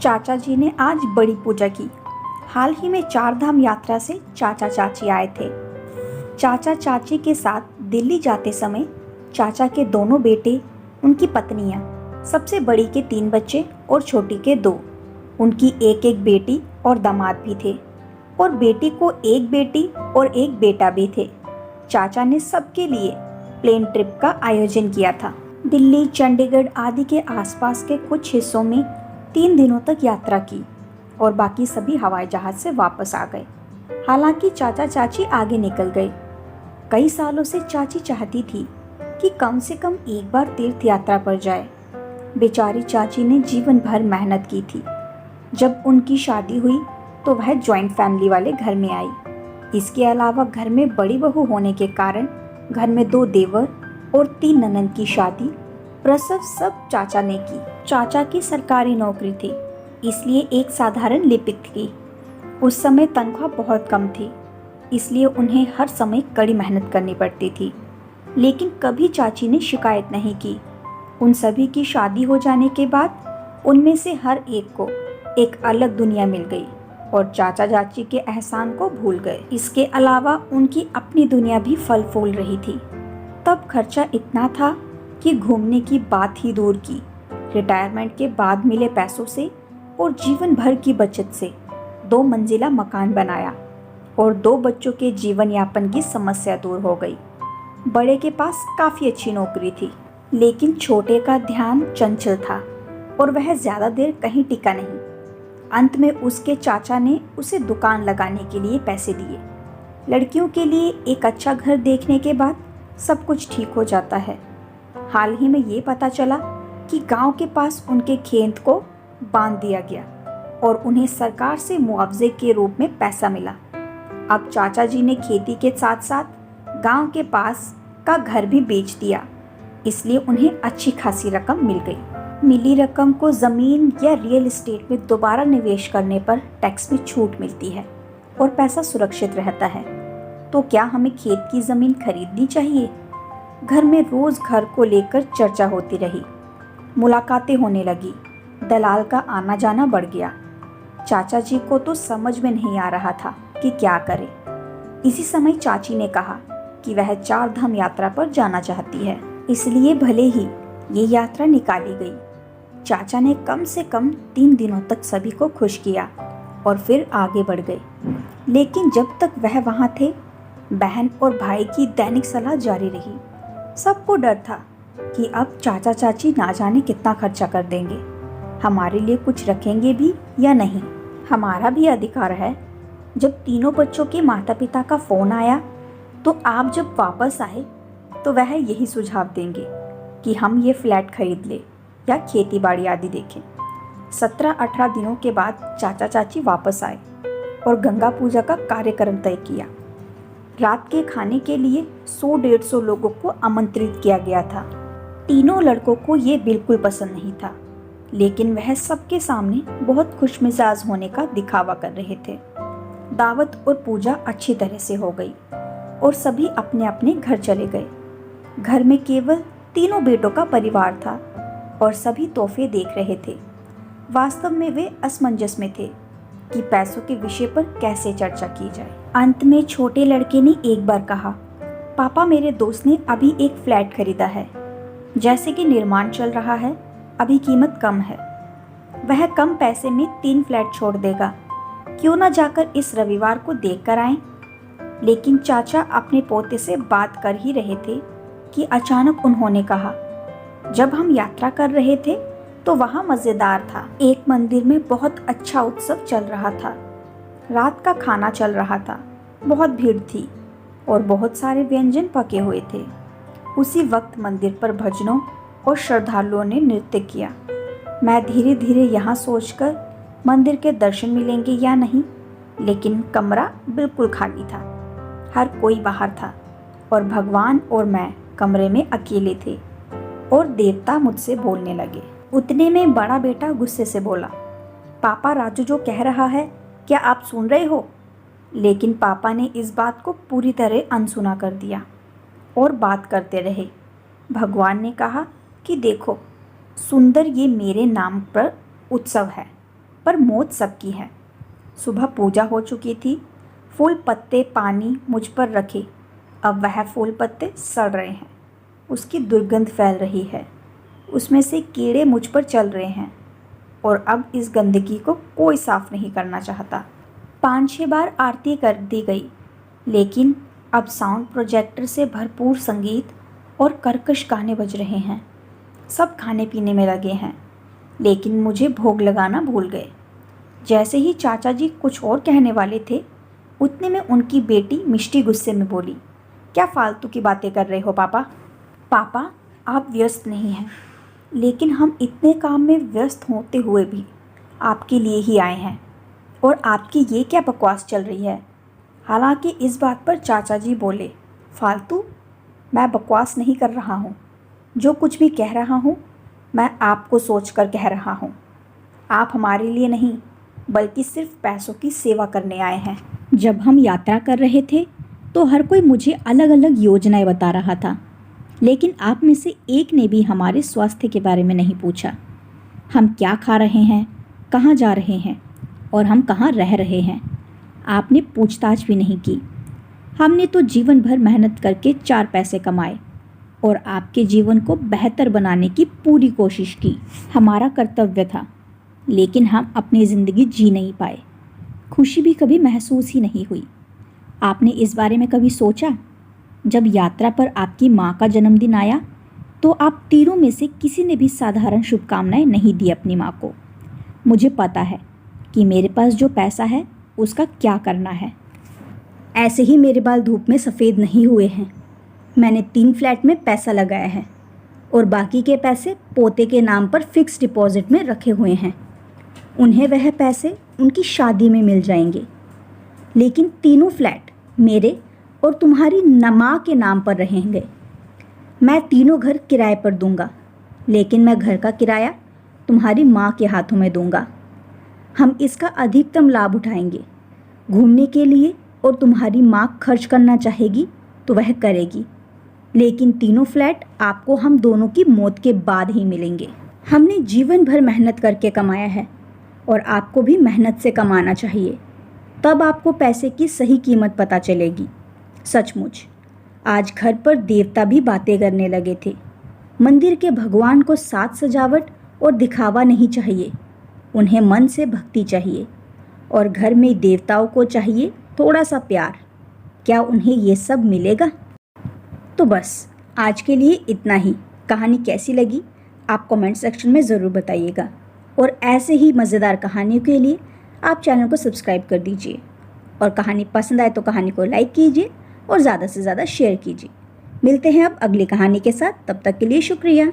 चाचा जी ने आज बड़ी पूजा की। हाल ही में 4 धाम यात्रा से चाचा चाची आए थे। चाचा चाची के साथ दिल्ली जाते समय चाचा के दोनों बेटे, उनकी पत्नियां, सबसे बड़ी के 3 बच्चे और छोटी के 2, उनकी एक एक बेटी और दामाद भी थे, और बेटी को एक बेटी और एक बेटा भी थे। चाचा ने सबके लिए प्लेन ट्रिप का आयोजन किया था। दिल्ली, चंडीगढ़ आदि के आसपास के कुछ हिस्सों में 3 दिनों तक यात्रा की और बाकी सभी हवाई जहाज से वापस आ गए। हालांकि चाचा चाची आगे निकल गए। कई सालों से चाची चाहती थी कि कम से कम एक बार तीर्थ यात्रा पर जाए। बेचारी चाची ने जीवन भर मेहनत की थी। जब उनकी शादी हुई तो वह जॉइंट फैमिली वाले घर में आई। इसके अलावा घर में बड़ी बहू होने के कारण घर में 2 देवर और 3 ननंद की शादी, प्रसव सब चाचा ने की। चाचा की सरकारी नौकरी थी, इसलिए एक साधारण लिपिक थी। उस समय तनख्वाह बहुत कम थी, इसलिए उन्हें हर समय कड़ी मेहनत करनी पड़ती थी। लेकिन कभी चाची ने शिकायत नहीं की। उन सभी की शादी हो जाने के बाद उनमें से हर एक को एक अलग दुनिया मिल गई और चाचा चाची के एहसान को भूल गए। इसके अलावा उनकी अपनी दुनिया भी फल फूल रही थी। तब खर्चा इतना था कि घूमने की बात ही दूर की। रिटायरमेंट के बाद मिले पैसों से और जीवन भर की बचत से 2 मंजिला मकान बनाया और 2 बच्चों के जीवन यापन की समस्या दूर हो गई। बड़े के पास काफ़ी अच्छी नौकरी थी, लेकिन छोटे का ध्यान चंचल था और वह ज़्यादा देर कहीं टिका नहीं। अंत में उसके चाचा ने उसे दुकान लगाने के लिए पैसे दिए। लड़कियों के लिए एक अच्छा घर देखने के बाद सब कुछ ठीक हो जाता है। हाल ही में ये पता चला कि गांव के पास उनके खेत को बांध दिया गया और उन्हें सरकार से मुआवजे के रूप में पैसा मिला। अब चाचा जी ने खेती के साथ साथ गांव के पास का घर भी बेच दिया, इसलिए उन्हें अच्छी खासी रकम मिल गई। मिली रकम को ज़मीन या रियल एस्टेट में दोबारा निवेश करने पर टैक्स में छूट मिलती है और पैसा सुरक्षित रहता है। तो क्या हमें खेत की ज़मीन खरीदनी चाहिए? घर में रोज़ घर को लेकर चर्चा होती रही। मुलाकातें होने लगी। दलाल का आना जाना बढ़ गया। चाचा जी को तो समझ में नहीं आ रहा था कि क्या करे। इसी समय चाची ने कहा कि वह 4 धाम यात्रा पर जाना चाहती है, इसलिए भले ही ये यात्रा निकाली गई। चाचा ने कम से कम 3 दिनों तक सभी को खुश किया और फिर आगे बढ़ गए। लेकिन जब तक वह वहाँ थे, बहन और भाई की दैनिक सलाह जारी रही। सबको डर था कि अब चाचा चाची ना जाने कितना खर्चा कर देंगे, हमारे लिए कुछ रखेंगे भी या नहीं। हमारा भी अधिकार है। जब तीनों बच्चों के माता पिता का फ़ोन आया तो आप जब वापस आए तो वह यही सुझाव देंगे कि हम ये फ्लैट खरीद ले या खेती बाड़ी आदि देखें। 17-18 दिनों के बाद चाचा चाची वापस आए और गंगा पूजा का कार्यक्रम तय किया। रात के खाने के लिए 100-150 लोगों को आमंत्रित किया गया था। तीनों लड़कों को ये बिल्कुल पसंद नहीं था, लेकिन वह सबके सामने बहुत खुशमिजाज होने का दिखावा कर रहे थे। दावत और पूजा अच्छी तरह से हो गई और सभी अपने अपने घर चले गए। घर में केवल तीनों बेटों का परिवार था और सभी तोहफे देख रहे थे। वास्तव में वे असमंजस में थे कि पैसों के विषय पर कैसे चर्चा की जाए। अंत में छोटे लड़के ने एक बार कहा, पापा, मेरे दोस्त ने अभी एक फ्लैट खरीदा है। जैसे कि निर्माण चल रहा है, अभी कीमत कम है। वह कम पैसे में 3 फ्लैट छोड़ देगा। क्यों ना जाकर इस रविवार को देख कर आएं? लेकिन चाचा अपने पोते से बात कर ही रहे थे कि अचानक उन्होंने कहा, जब हम यात्रा कर रहे थे तो वहाँ मज़ेदार था। एक मंदिर में बहुत अच्छा उत्सव चल रहा था। रात का खाना चल रहा था। बहुत भीड़ थी और बहुत सारे व्यंजन पके हुए थे। उसी वक्त मंदिर पर भजनों और श्रद्धालुओं ने नृत्य किया। मैं धीरे धीरे यहाँ सोचकर मंदिर के दर्शन मिलेंगे या नहीं, लेकिन कमरा बिल्कुल खाली था। हर कोई बाहर था और भगवान और मैं कमरे में अकेले थे और देवता मुझसे बोलने लगे। उतने में बड़ा बेटा गुस्से से बोला, पापा, राजू जो कह रहा है क्या आप सुन रहे हो? लेकिन पापा ने इस बात को पूरी तरह अनसुना कर दिया और बात करते रहे। भगवान ने कहा कि देखो सुंदर, ये मेरे नाम पर उत्सव है पर मौत सबकी है। सुबह पूजा हो चुकी थी। फूल पत्ते पानी मुझ पर रखे। अब वह फूल पत्ते सड़ रहे हैं। उसकी दुर्गंध फैल रही है। उसमें से कीड़े मुझ पर चल रहे हैं और अब इस गंदगी को कोई साफ नहीं करना चाहता। 5-6 बार आरती कर दी गई, लेकिन अब साउंड प्रोजेक्टर से भरपूर संगीत और कर्कश गाने बज रहे हैं। सब खाने पीने में लगे हैं, लेकिन मुझे भोग लगाना भूल गए। जैसे ही चाचा जी कुछ और कहने वाले थे, उतने में उनकी बेटी मिष्टी गुस्से में बोली, क्या फालतू की बातें कर रहे हो पापा? पापा, आप व्यस्त नहीं हैं, लेकिन हम इतने काम में व्यस्त होते हुए भी आपके लिए ही आए हैं। और आपकी ये क्या बकवास चल रही है? हालांकि इस बात पर चाचा जी बोले, फालतू? मैं बकवास नहीं कर रहा हूँ। जो कुछ भी कह रहा हूँ मैं आपको सोचकर कह रहा हूँ। आप हमारे लिए नहीं, बल्कि सिर्फ पैसों की सेवा करने आए हैं। जब हम यात्रा कर रहे थे तो हर कोई मुझे अलग अलग योजनाएं बता रहा था, लेकिन आप में से एक ने भी हमारे स्वास्थ्य के बारे में नहीं पूछा। हम क्या खा रहे हैं, कहाँ जा रहे हैं और हम कहाँ रह रहे हैं, आपने पूछताछ भी नहीं की। हमने तो जीवन भर मेहनत करके 4 पैसे कमाए और आपके जीवन को बेहतर बनाने की पूरी कोशिश की। हमारा कर्तव्य था, लेकिन हम अपनी ज़िंदगी जी नहीं पाए। खुशी भी कभी महसूस ही नहीं हुई। आपने इस बारे में कभी सोचा? जब यात्रा पर आपकी माँ का जन्मदिन आया तो आप तीनों में से किसी ने भी साधारण शुभकामनाएं नहीं दी अपनी माँ को। मुझे पता है कि मेरे पास जो पैसा है उसका क्या करना है। ऐसे ही मेरे बाल धूप में सफ़ेद नहीं हुए हैं। मैंने 3 फ्लैट में पैसा लगाया है और बाकी के पैसे पोते के नाम पर फिक्स डिपॉजिट में रखे हुए हैं। उन्हें वह पैसे उनकी शादी में मिल जाएंगे, लेकिन तीनों फ्लैट मेरे और तुम्हारी माँ के नाम पर रहेंगे। मैं तीनों घर किराए पर दूंगा, लेकिन मैं घर का किराया तुम्हारी माँ के हाथों में दूंगा। हम इसका अधिकतम लाभ उठाएंगे। घूमने के लिए और तुम्हारी माँ खर्च करना चाहेगी तो वह करेगी, लेकिन तीनों फ्लैट आपको हम दोनों की मौत के बाद ही मिलेंगे। हमने जीवन भर मेहनत करके कमाया है और आपको भी मेहनत से कमाना चाहिए, तब आपको पैसे की सही कीमत पता चलेगी। सचमुच आज घर पर देवता भी बातें करने लगे थे। मंदिर के भगवान को साज सजावट और दिखावा नहीं चाहिए, उन्हें मन से भक्ति चाहिए। और घर में देवताओं को चाहिए थोड़ा सा प्यार। क्या उन्हें ये सब मिलेगा? तो बस आज के लिए इतना ही। कहानी कैसी लगी आप कमेंट सेक्शन में ज़रूर बताइएगा, और ऐसे ही मज़ेदार कहानियों के लिए आप चैनल को सब्सक्राइब कर दीजिए। और कहानी पसंद आए तो कहानी को लाइक कीजिए और ज़्यादा से ज़्यादा शेयर कीजिए। मिलते हैं अब अगली कहानी के साथ, तब तक के लिए शुक्रिया।